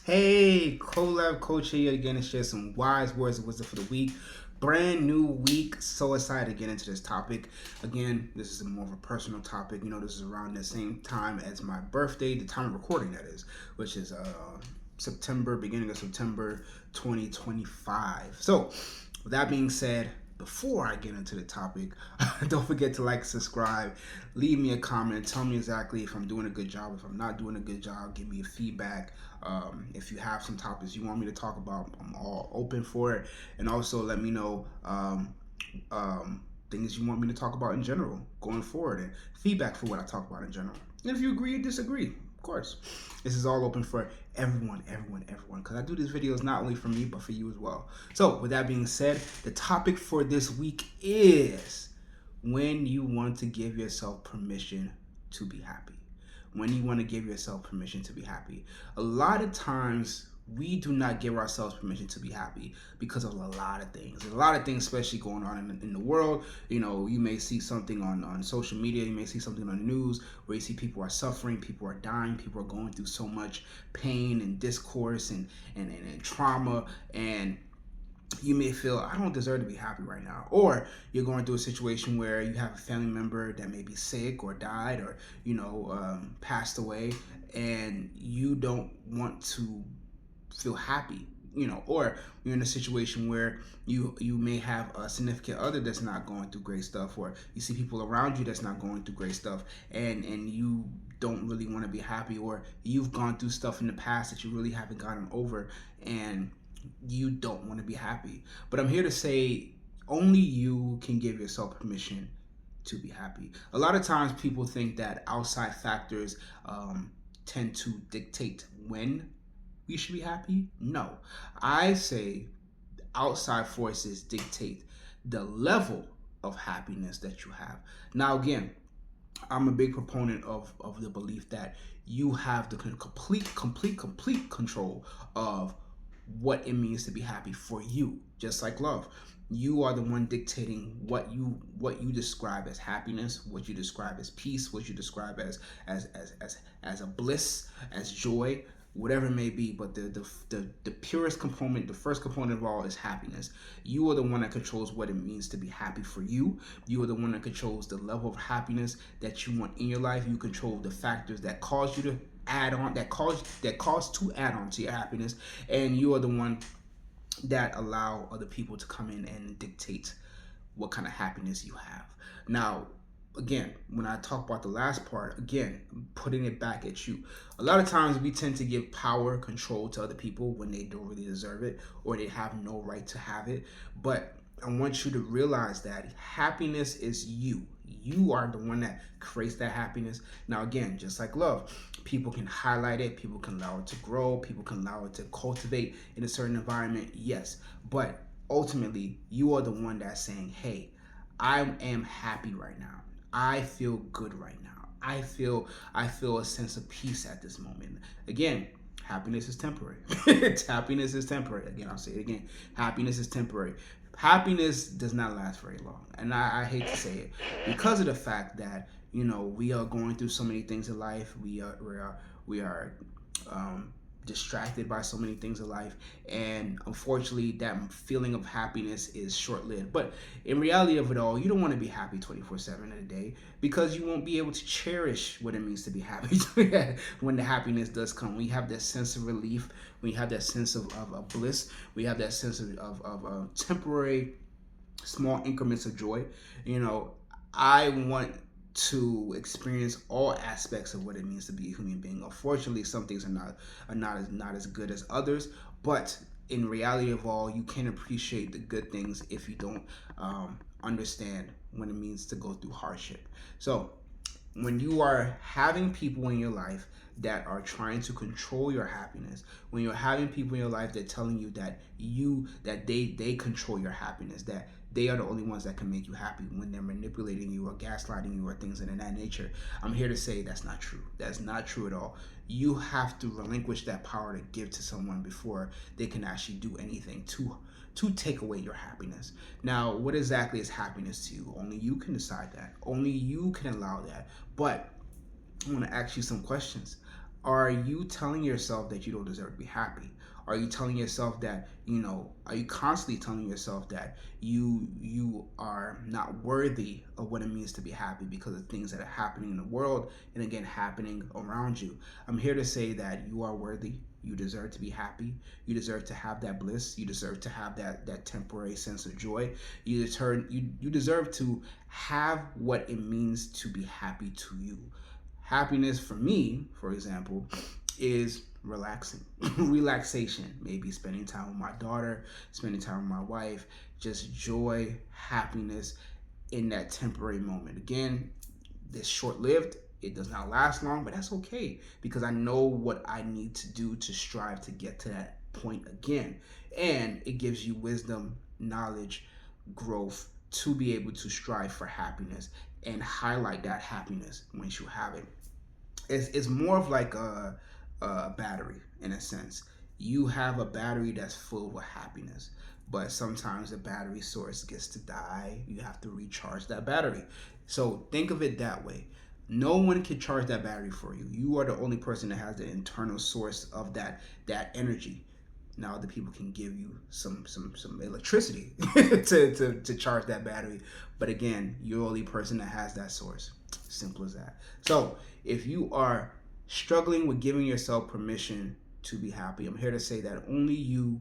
Hey, Colabcoaching here again to share some wise words of wisdom for the week. Brand new week. So excited to get into this topic. Again, this is more of a personal topic. This is around the same time as my birthday, the time of recording that is, which is beginning of September 2025. So, with that being said, before I get into the topic, don't forget to like, subscribe, leave me a comment, tell me exactly if I'm doing a good job. If I'm not doing a good job, give me a feedback. If you have some topics you want me to talk about, I'm all open for it. And also let me know things you want me to talk about in general going forward, and feedback for what I talk about in general. And if you agree or disagree, of course, this is all open for everyone, because I do these videos not only for me but for you as well. So with that being said, the topic for this week is when you want to give yourself permission to be happy. When you want to give yourself permission to be happy. A lot of times we do not give ourselves permission to be happy because of a lot of things. There's a lot of things, especially going on in the world. You may see something on social media, you may see something on the news where you see people are suffering, people are dying, people are going through so much pain and discourse and trauma, and you may feel, I don't deserve to be happy right now. Or you're going through a situation where you have a family member that may be sick or died or passed away, and you don't want to feel happy. Or you're in a situation where you may have a significant other that's not going through great stuff, or you see people around you that's not going through great stuff, and you don't really want to be happy, or you've gone through stuff in the past that you really haven't gotten over, and you don't want to be happy. But I'm here to say only you can give yourself permission to be happy. A lot of times people think that outside factors tend to dictate when we should be happy. No, I say outside forces dictate the level of happiness that you have. Now, again, I'm a big proponent of the belief that you have the complete control of what it means to be happy for you. Just like love, you are the one dictating what you describe as happiness, what you describe as peace, what you describe as a bliss, as joy, whatever it may be. But the purest component, the first component of all, is happiness. You are the one that controls what it means to be happy for you. You are the one that controls the level of happiness that you want in your life. You control the factors that cause you to add on, that cause to add on to your happiness, and you are the one that allow other people to come in and dictate what kind of happiness you have. Now, again, when I talk about the last part, again, putting it back at you. A lot of times we tend to give power, control to other people when they don't really deserve it, or they have no right to have it. But I want you to realize that happiness is you. You are the one that creates that happiness. Now, again, just like love, people can highlight it, people can allow it to grow, people can allow it to cultivate in a certain environment, yes. But ultimately, you are the one that's saying, hey, I am happy right now. I feel good right now. I feel a sense of peace at this moment. Again, happiness is temporary. Happiness is temporary. Again, I'll say it again. Happiness is temporary. Happiness does not last very long. And I hate to say it because of the fact that, we are going through so many things in life. We are distracted by so many things in life, and unfortunately that feeling of happiness is short-lived. But in reality of it all, you don't want to be happy 24/7 in a day, because you won't be able to cherish what it means to be happy when the happiness does come. We have that sense of relief, we have that sense of bliss, we have that sense of temporary small increments of joy. I want to experience all aspects of what it means to be a human being. Unfortunately, some things are not as good as others, but in reality of all, you can appreciate the good things if you don't understand what it means to go through hardship. So when you are having people in your life that are trying to control your happiness, when you're having people in your life that telling you that they control your happiness, that they are the only ones that can make you happy, when they're manipulating you or gaslighting you or things of that nature, I'm here to say that's not true. That's not true at all. You have to relinquish that power to give to someone before they can actually do anything to take away your happiness. Now, what exactly is happiness to you? Only you can decide that. Only you can allow that. But I want to ask you some questions. Are you telling yourself that you don't deserve to be happy? Are you telling yourself that, are you constantly telling yourself that you are not worthy of what it means to be happy because of things that are happening in the world and again happening around you? I'm here to say that you are worthy. You deserve to be happy. You deserve to have that bliss. You deserve to have that temporary sense of joy. You deserve to have what it means to be happy to you. Happiness for me, for example, is relaxing. Relaxation, maybe spending time with my daughter, spending time with my wife, just joy, happiness in that temporary moment. Again, this short-lived, it does not last long, but that's okay because I know what I need to do to strive to get to that point again. And it gives you wisdom, knowledge, growth to be able to strive for happiness and highlight that happiness once you have it. It's more of like a battery in a sense. You have a battery that's filled with happiness, but sometimes the battery source gets to die. You have to recharge that battery. So think of it that way. No one can charge that battery for you. You are the only person that has the internal source of that energy. Now the people can give you some electricity to charge that battery, but again, you're the only person that has that source. Simple as that. So if you are struggling with giving yourself permission to be happy, I'm here to say that only you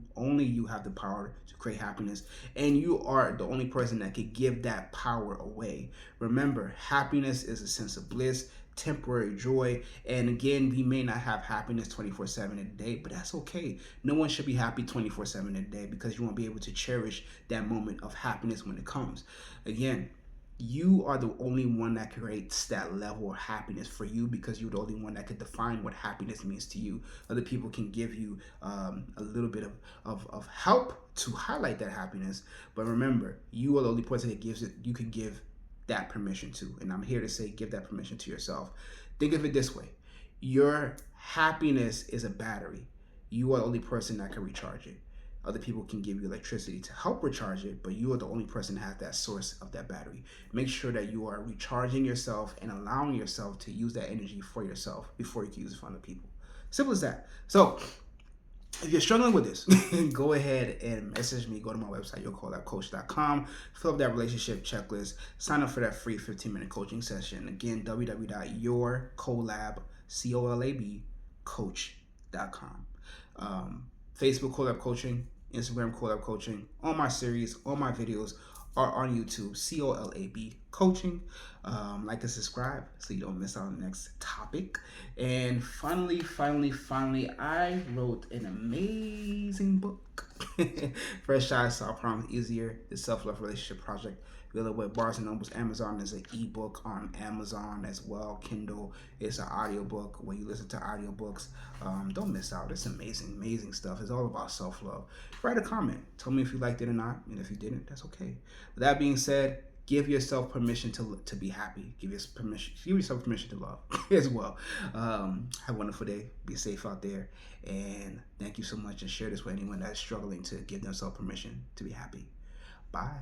have the power to create happiness, and you are the only person that can give that power away. Remember, happiness is a sense of bliss, temporary joy, and again, we may not have happiness 24/7 a day, but that's okay. No one should be happy 24/7 a day because you won't be able to cherish that moment of happiness when it comes. Again, you are the only one that creates that level of happiness for you because you're the only one that can define what happiness means to you. Other people can give you a little bit of help to highlight that happiness, but remember, you are the only person that gives it. You can give that permission to, and I'm here to say give that permission to yourself. Think of it this way: your happiness is a battery. You are the only person that can recharge it. Other people can give you electricity to help recharge it, but you are the only person that has that source of that battery. Make sure that you are recharging yourself and allowing yourself to use that energy for yourself before you can use it for other people. Simple as that. So if you're struggling with this, go ahead and message me. Go to my website, yourcolabcoach.com. Fill up that relationship checklist. Sign up for that free 15-minute coaching session. Again, www.yourcolabcoach.com. Facebook Collab Coaching, Instagram Collab Coaching. All my series, all my videos are on YouTube, COLAB Coaching. Like and subscribe so you don't miss out on the next topic. And finally, I wrote an amazing book. Fresh Shy, Solve Problems Easier, the Self-Love Relationship Project. Available with Barnes & Noble's, Amazon. There's an ebook on Amazon as well. Kindle. It's an audiobook where you listen to audiobooks. Don't miss out. It's amazing stuff. It's all about self-love. Write a comment. Tell me if you liked it or not. And if you didn't, that's okay. With that being said, give yourself permission to be happy. Give yourself permission to love as well. Have a wonderful day. Be safe out there. And thank you so much. And share this with anyone that's struggling to give themselves permission to be happy. Bye.